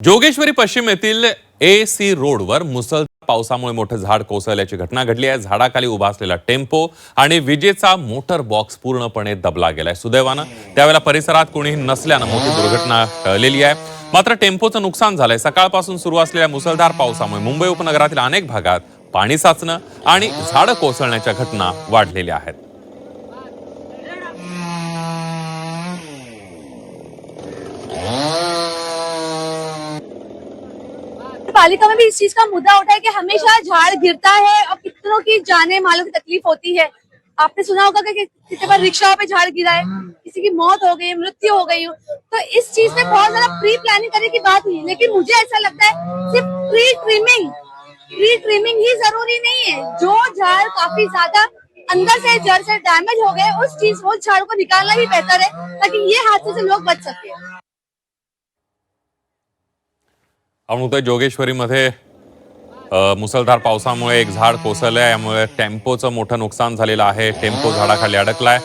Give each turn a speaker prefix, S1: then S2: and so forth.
S1: जोगेश्वरी पश्चिम येथील AC रोडवर मुसळधार पावसामुळे मोठे झाड कोसळल्याची घटना घडली आहे। झाडाखाली उभा असलेला टेम्पो आणि विजेचा मोटर बॉक्स पूर्णपणे दबला गेलाय। सुदैवानं त्यावेळेला परिसरात कोणीही नसल्यानं मोठी दुर्घटना टळलेली आहे। मात्र टेम्पोचं नुकसान झालंय। सकाळपासून सुरू असलेल्या मुसळधार पावसामुळे मुंबई उपनगरातील अनेक भागात पाणी साचणं आणि झाडं कोसळण्याच्या घटना वाढलेल्या आहेत।
S2: पालिका में भी इस चीज का मुद्दा उठा है कि हमेशा झाड़ गिरता है और कितनों की जाने मालों की तकलीफ होती है। आपने सुना होगा कि कितने बार रिक्शा पे झाड़ गिरा है, किसी की मौत हो गई, मृत्यु हो गई। तो इस चीज में बहुत ज्यादा प्री प्लानिंग करने की बात हुई, लेकिन मुझे ऐसा लगता है सिर्फ प्री ट्रिमिंग ही जरूरी नहीं है। जो झाड़ काफी ज्यादा अंदर से जड़ से डैमेज हो गए, उस झाड़ को निकालना भी बेहतर है ताकि ये हादसे से लोग बच सके।
S1: आपण जोगेश्वरीमध्ये मुसळधार पावसामुळे एक झाड कोसळलंय, यामुळे टेम्पोचं मोठं नुकसान झालेलं आहे। टेम्पो झाडाखाली अडकलाय।